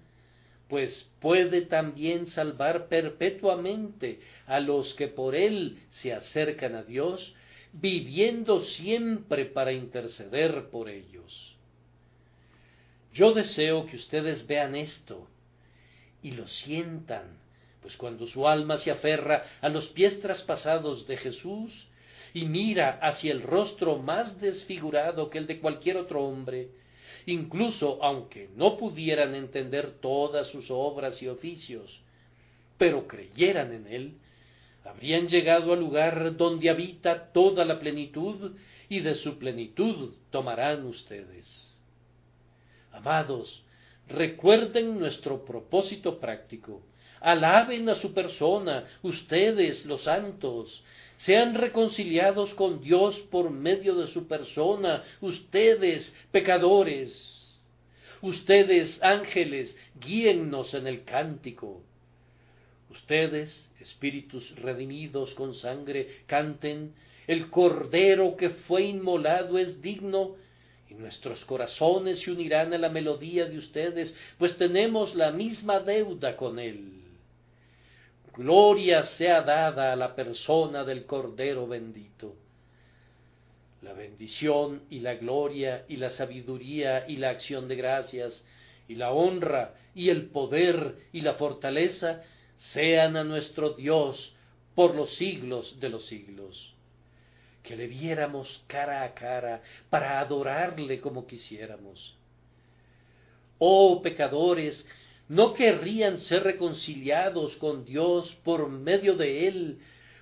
pues puede también salvar perpetuamente a los que por él se acercan a Dios, viviendo siempre para interceder por ellos. Yo deseo que ustedes vean esto y lo sientan, pues cuando su alma se aferra a los pies traspasados de Jesús y mira hacia el rostro más desfigurado que el de cualquier otro hombre, incluso aunque no pudieran entender todas sus obras y oficios, pero creyeran en él, habrían llegado al lugar donde habita toda la plenitud, y de su plenitud tomarán ustedes. Amados, recuerden nuestro propósito práctico, alaben a su persona, ustedes los santos, sean reconciliados con Dios por medio de su persona, ustedes pecadores, ustedes ángeles, guíennos en el cántico. Ustedes, espíritus redimidos con sangre, canten, el Cordero que fue inmolado es digno, y nuestros corazones se unirán a la melodía de ustedes, pues tenemos la misma deuda con Él. Gloria sea dada a la persona del Cordero bendito. La bendición y la gloria y la sabiduría y la acción de gracias y la honra y el poder y la fortaleza sean a nuestro Dios por los siglos de los siglos. Que le viéramos cara a cara para adorarle como quisiéramos. Oh pecadores, ¿no querrían ser reconciliados con Dios por medio de Él,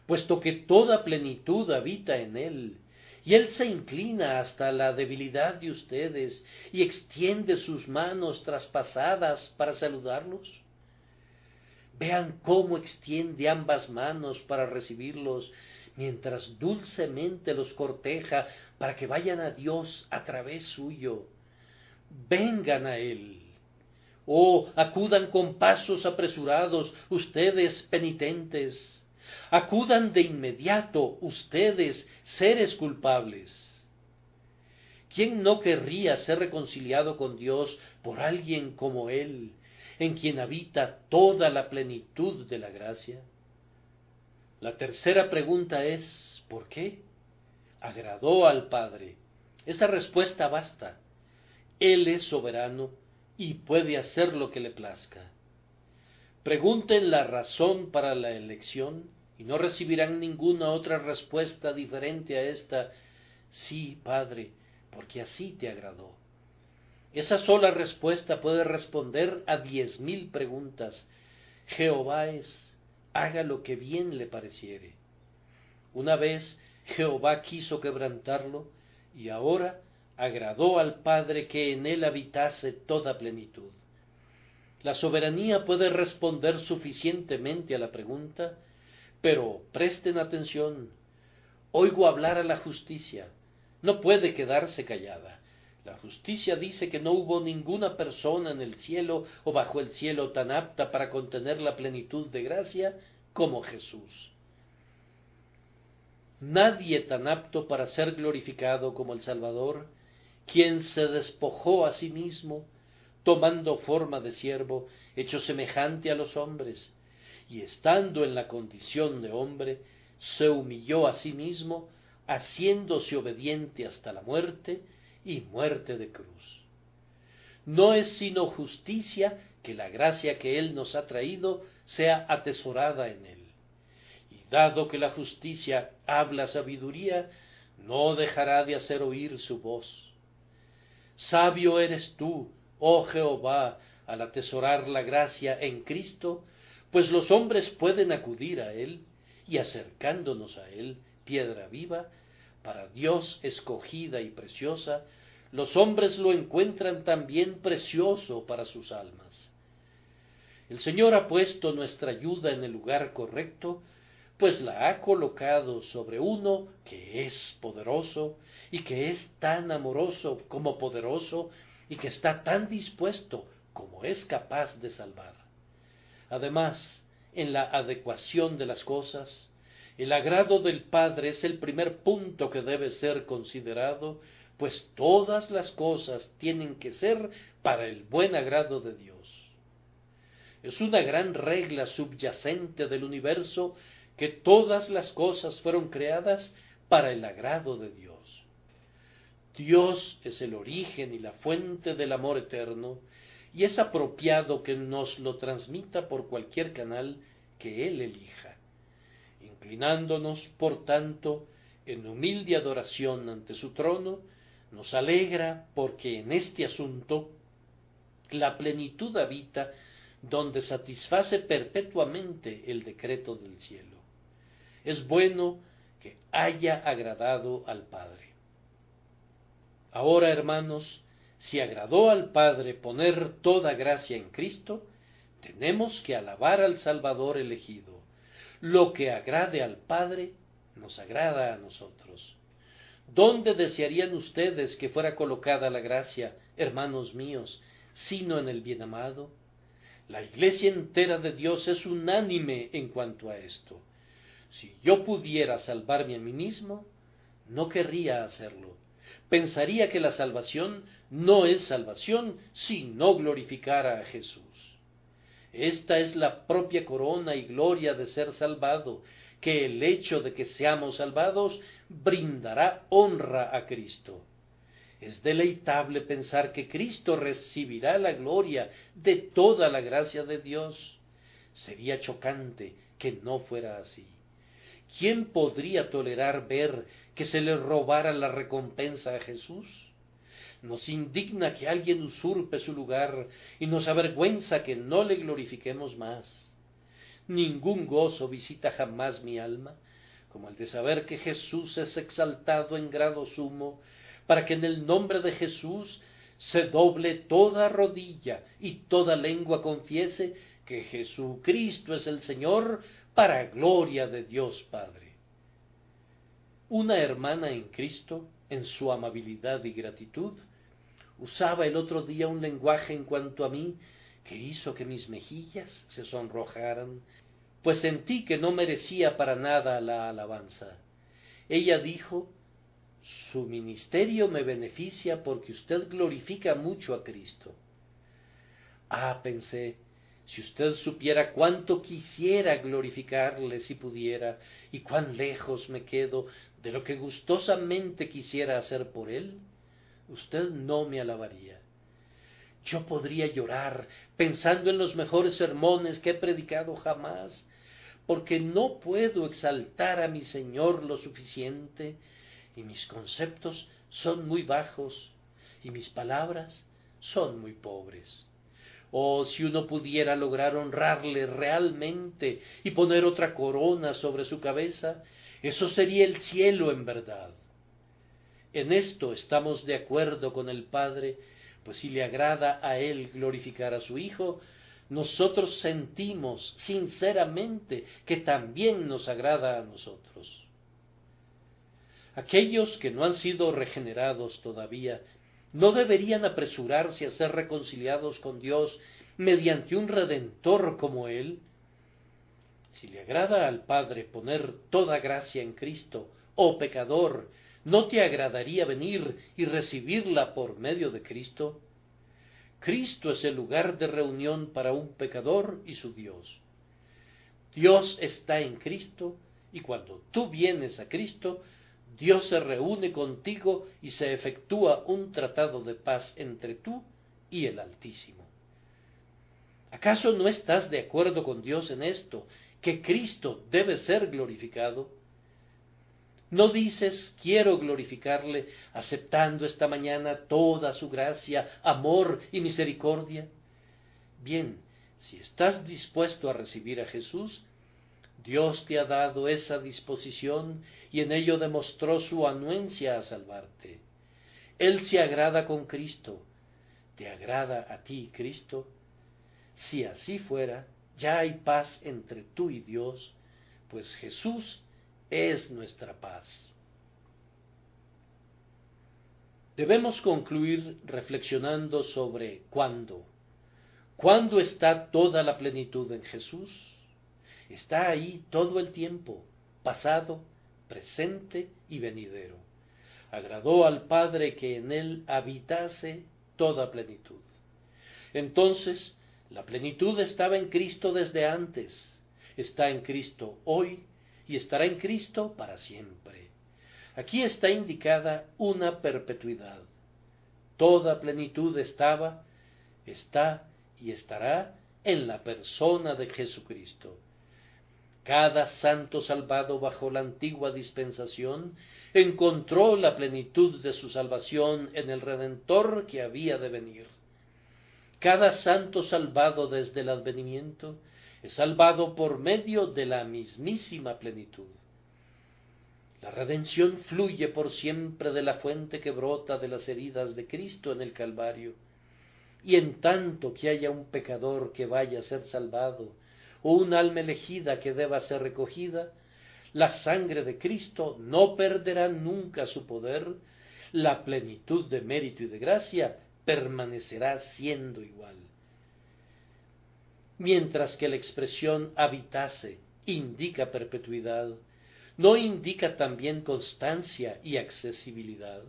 puesto que toda plenitud habita en Él? Y Él se inclina hasta la debilidad de ustedes y extiende sus manos traspasadas para saludarlos. Vean cómo extiende ambas manos para recibirlos, mientras dulcemente los corteja para que vayan a Dios a través suyo. Vengan a Él. Oh, acudan con pasos apresurados, ustedes penitentes. Acudan de inmediato, ustedes, seres culpables. ¿Quién no querría ser reconciliado con Dios por alguien como Él, en quien habita toda la plenitud de la gracia? La tercera pregunta es, ¿por qué? Agradó al Padre. Esa respuesta basta. Él es soberano y puede hacer lo que le plazca. Pregunten la razón para la elección y no recibirán ninguna otra respuesta diferente a esta: sí, Padre, porque así te agradó. Esa sola respuesta puede responder a 10,000 preguntas. Jehová es, haga lo que bien le pareciere. Una vez Jehová quiso quebrantarlo, y ahora agradó al Padre que en él habitase toda plenitud. La soberanía puede responder suficientemente a la pregunta, pero presten atención. Oigo hablar a la justicia. No puede quedarse callada. La justicia dice que no hubo ninguna persona en el cielo o bajo el cielo tan apta para contener la plenitud de gracia como Jesús. Nadie tan apto para ser glorificado como el Salvador, quien se despojó a sí mismo, tomando forma de siervo, hecho semejante a los hombres, y estando en la condición de hombre, se humilló a sí mismo, haciéndose obediente hasta la muerte y muerte de cruz. No es sino justicia que la gracia que Él nos ha traído sea atesorada en Él. Y dado que la justicia habla sabiduría, no dejará de hacer oír su voz. Sabio eres tú, oh Jehová, al atesorar la gracia en Cristo, pues los hombres pueden acudir a Él, y acercándonos a Él, piedra viva, para Dios escogida y preciosa, los hombres lo encuentran también precioso para sus almas. El Señor ha puesto nuestra ayuda en el lugar correcto, pues la ha colocado sobre uno que es poderoso, y que es tan amoroso como poderoso, y que está tan dispuesto como es capaz de salvar. Además, en la adecuación de las cosas, el agrado del Padre es el primer punto que debe ser considerado, pues todas las cosas tienen que ser para el buen agrado de Dios. Es una gran regla subyacente del universo que todas las cosas fueron creadas para el agrado de Dios. Dios es el origen y la fuente del amor eterno, y es apropiado que nos lo transmita por cualquier canal que Él elija. Inclinándonos, por tanto, en humilde adoración ante su trono, nos alegra porque en este asunto la plenitud habita donde satisface perpetuamente el decreto del cielo. Es bueno que haya agradado al Padre. Ahora, hermanos, si agradó al Padre poner toda gracia en Cristo, tenemos que alabar al Salvador elegido. Lo que agrade al Padre, nos agrada a nosotros. ¿Dónde desearían ustedes que fuera colocada la gracia, hermanos míos, sino en el bienamado? La Iglesia entera de Dios es unánime en cuanto a esto. Si yo pudiera salvarme a mí mismo, no querría hacerlo, pensaría que la salvación no es salvación si no glorificara a Jesús. Esta es la propia corona y gloria de ser salvado, que el hecho de que seamos salvados brindará honra a Cristo. Es deleitable pensar que Cristo recibirá la gloria de toda la gracia de Dios. Sería chocante que no fuera así. ¿Quién podría tolerar ver que se le robara la recompensa a Jesús? Nos indigna que alguien usurpe su lugar y nos avergüenza que no le glorifiquemos más. Ningún gozo visita jamás mi alma, como el de saber que Jesús es exaltado en grado sumo, para que en el nombre de Jesús se doble toda rodilla y toda lengua confiese que Jesucristo es el Señor, para gloria de Dios Padre. Una hermana en Cristo, en su amabilidad y gratitud, usaba el otro día un lenguaje en cuanto a mí que hizo que mis mejillas se sonrojaran, pues sentí que no merecía para nada la alabanza. Ella dijo: su ministerio me beneficia porque usted glorifica mucho a Cristo. Pensé, si usted supiera cuánto quisiera glorificarle si pudiera, y cuán lejos me quedo de lo que gustosamente quisiera hacer por él, usted no me alabaría. Yo podría llorar pensando en los mejores sermones que he predicado jamás, porque no puedo exaltar a mi Señor lo suficiente, y mis conceptos son muy bajos, y mis palabras son muy pobres. Oh, si uno pudiera lograr honrarle realmente y poner otra corona sobre su cabeza, eso sería el cielo en verdad. En esto estamos de acuerdo con el Padre, pues si le agrada a Él glorificar a su Hijo, nosotros sentimos sinceramente que también nos agrada a nosotros. Aquellos que no han sido regenerados todavía no deberían apresurarse a ser reconciliados con Dios mediante un Redentor como Él. Si le agrada al Padre poner toda gracia en Cristo, oh pecador, ¿no te agradaría venir y recibirla por medio de Cristo? Cristo es el lugar de reunión para un pecador y su Dios. Dios está en Cristo, y cuando tú vienes a Cristo, Dios se reúne contigo y se efectúa un tratado de paz entre tú y el Altísimo. ¿Acaso no estás de acuerdo con Dios en esto, que Cristo debe ser glorificado? ¿No dices, quiero glorificarle, aceptando esta mañana toda su gracia, amor y misericordia? Bien, si estás dispuesto a recibir a Jesús, Dios te ha dado esa disposición y en ello demostró su anuencia a salvarte. Él se agrada con Cristo. ¿Te agrada a ti Cristo? Si así fuera, ya hay paz entre tú y Dios, pues Jesús es nuestra paz. Debemos concluir reflexionando sobre cuándo. ¿Cuándo está toda la plenitud en Jesús? Está ahí todo el tiempo, pasado, presente y venidero. Agradó al Padre que en él habitase toda plenitud. Entonces, la plenitud estaba en Cristo desde antes, está en Cristo hoy y estará en Cristo para siempre. Aquí está indicada una perpetuidad. Toda plenitud estaba, está y estará en la persona de Jesucristo. Cada santo salvado bajo la antigua dispensación encontró la plenitud de su salvación en el Redentor que había de venir. Cada santo salvado desde el advenimiento es salvado por medio de la mismísima plenitud. La redención fluye por siempre de la fuente que brota de las heridas de Cristo en el Calvario, y en tanto que haya un pecador que vaya a ser salvado, o un alma elegida que deba ser recogida, la sangre de Cristo no perderá nunca su poder, la plenitud de mérito y de gracia permanecerá siendo igual. Mientras que la expresión habitase indica perpetuidad, ¿no indica también constancia y accesibilidad?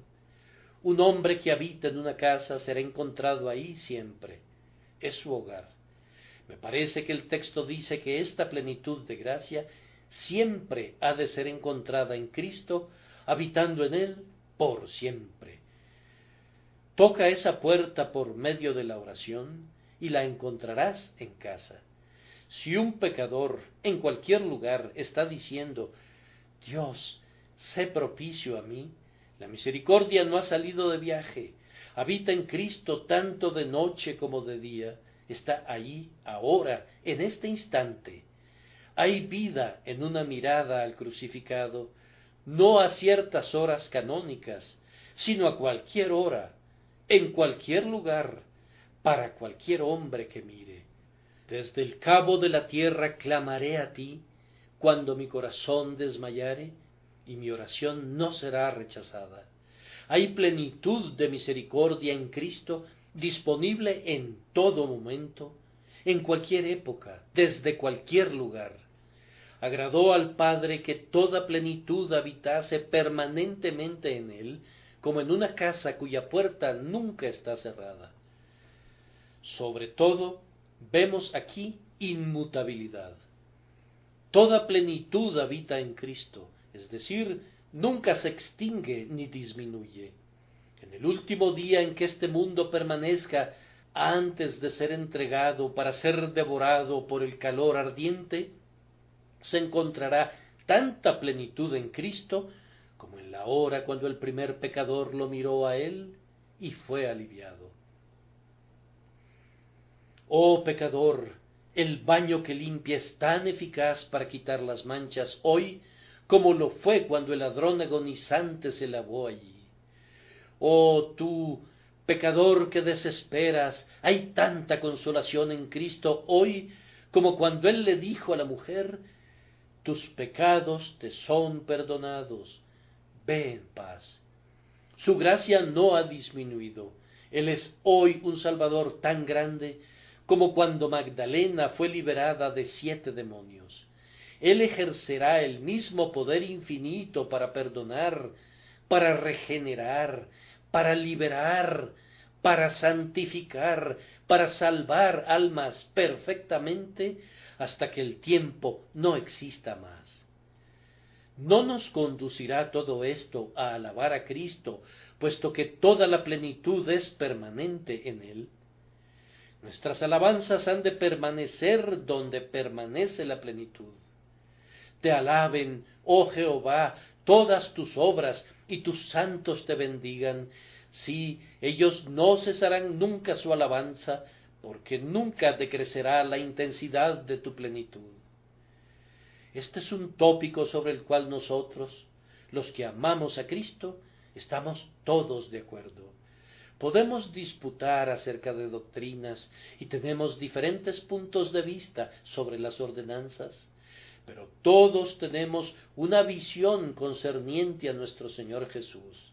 Un hombre que habita en una casa será encontrado ahí siempre. Es su hogar. Me parece que el texto dice que esta plenitud de gracia siempre ha de ser encontrada en Cristo, habitando en Él por siempre. Toca esa puerta por medio de la oración y la encontrarás en casa. Si un pecador en cualquier lugar está diciendo, Dios, sé propicio a mí, la misericordia no ha salido de viaje, habita en Cristo tanto de noche como de día, está ahí, ahora, en este instante. Hay vida en una mirada al crucificado, no a ciertas horas canónicas, sino a cualquier hora, en cualquier lugar, para cualquier hombre que mire. Desde el cabo de la tierra clamaré a ti, cuando mi corazón desmayare, y mi oración no será rechazada. Hay plenitud de misericordia en Cristo, disponible en todo momento, en cualquier época, desde cualquier lugar. Agradó al Padre que toda plenitud habitase permanentemente en Él, como en una casa cuya puerta nunca está cerrada. Sobre todo, vemos aquí inmutabilidad. Toda plenitud habita en Cristo, es decir, nunca se extingue ni disminuye. En el último día en que este mundo permanezca, antes de ser entregado para ser devorado por el calor ardiente, se encontrará tanta plenitud en Cristo como en la hora cuando el primer pecador lo miró a Él y fue aliviado. Oh pecador, el baño que limpia es tan eficaz para quitar las manchas hoy como lo fue cuando el ladrón agonizante se lavó allí. Oh tú, pecador que desesperas, hay tanta consolación en Cristo hoy como cuando Él le dijo a la mujer, tus pecados te son perdonados, ve en paz. Su gracia no ha disminuido. Él es hoy un Salvador tan grande como cuando Magdalena fue liberada de 7 demonios. Él ejercerá el mismo poder infinito para perdonar, para regenerar, para liberar, para santificar, para salvar almas perfectamente hasta que el tiempo no exista más. ¿No nos conducirá todo esto a alabar a Cristo, puesto que toda la plenitud es permanente en Él? Nuestras alabanzas han de permanecer donde permanece la plenitud. Te alaben, oh Jehová, todas tus obras, y tus santos te bendigan. Sí, ellos no cesarán nunca su alabanza, porque nunca decrecerá la intensidad de tu plenitud. Este es un tópico sobre el cual nosotros, los que amamos a Cristo, estamos todos de acuerdo. Podemos disputar acerca de doctrinas y tenemos diferentes puntos de vista sobre las ordenanzas, pero todos tenemos una visión concerniente a nuestro Señor Jesús.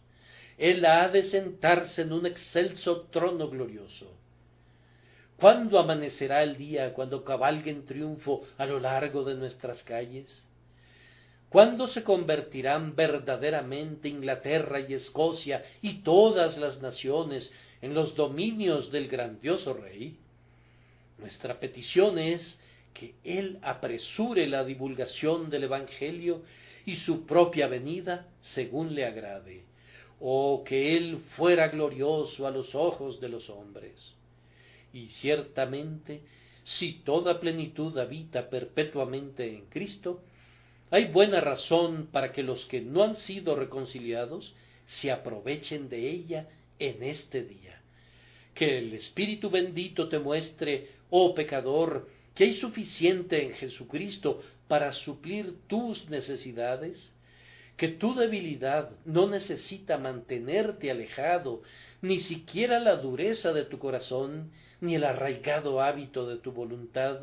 Él ha de sentarse en un excelso trono glorioso. ¿Cuándo amanecerá el día cuando cabalgue en triunfo a lo largo de nuestras calles? ¿Cuándo se convertirán verdaderamente Inglaterra y Escocia y todas las naciones en los dominios del grandioso Rey? Nuestra petición es que Él apresure la divulgación del Evangelio y su propia venida según le agrade, o que Él fuera glorioso a los ojos de los hombres. Y ciertamente, si toda plenitud habita perpetuamente en Cristo, hay buena razón para que los que no han sido reconciliados se aprovechen de ella en este día. Que el Espíritu bendito te muestre, oh pecador, que hay suficiente en Jesucristo para suplir tus necesidades, que tu debilidad no necesita mantenerte alejado, ni siquiera la dureza de tu corazón, ni el arraigado hábito de tu voluntad,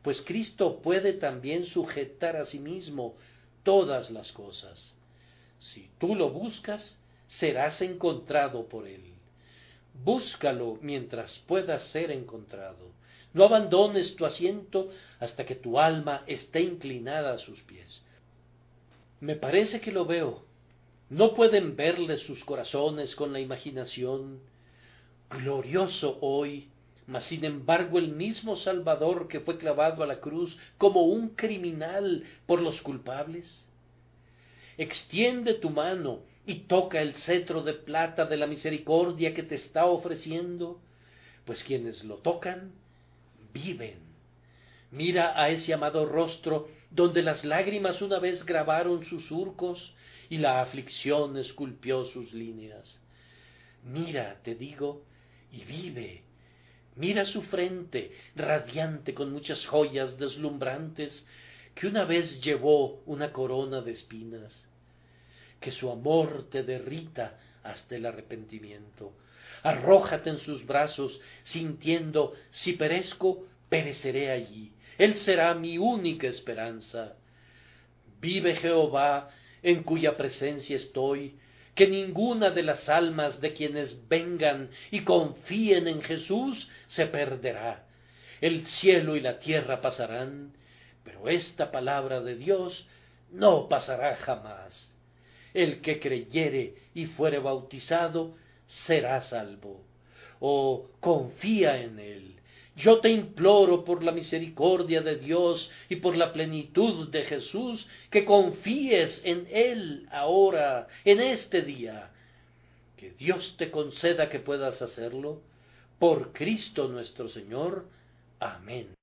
pues Cristo puede también sujetar a sí mismo todas las cosas. Si tú lo buscas, serás encontrado por Él. Búscalo mientras puedas ser encontrado. No abandones tu asiento hasta que tu alma esté inclinada a sus pies. Me parece que lo veo. No pueden verle sus corazones con la imaginación. Glorioso hoy, mas sin embargo el mismo Salvador que fue clavado a la cruz como un criminal por los culpables. Extiende tu mano y toca el cetro de plata de la misericordia que te está ofreciendo, pues quienes lo tocan, viven. Mira a ese amado rostro donde las lágrimas una vez grabaron sus surcos y la aflicción esculpió sus líneas. Mira, te digo, y vive. Mira su frente, radiante con muchas joyas deslumbrantes, que una vez llevó una corona de espinas. Que su amor te derrita hasta el arrepentimiento. Arrójate en sus brazos, sintiendo, si perezco, pereceré allí. Él será mi única esperanza. Vive Jehová, en cuya presencia estoy, que ninguna de las almas de quienes vengan y confíen en Jesús se perderá. El cielo y la tierra pasarán, pero esta palabra de Dios no pasará jamás. El que creyere y fuere bautizado será salvo. Oh, confía en él. Yo te imploro por la misericordia de Dios y por la plenitud de Jesús, que confíes en él ahora, en este día. Que Dios te conceda que puedas hacerlo. Por Cristo nuestro Señor. Amén.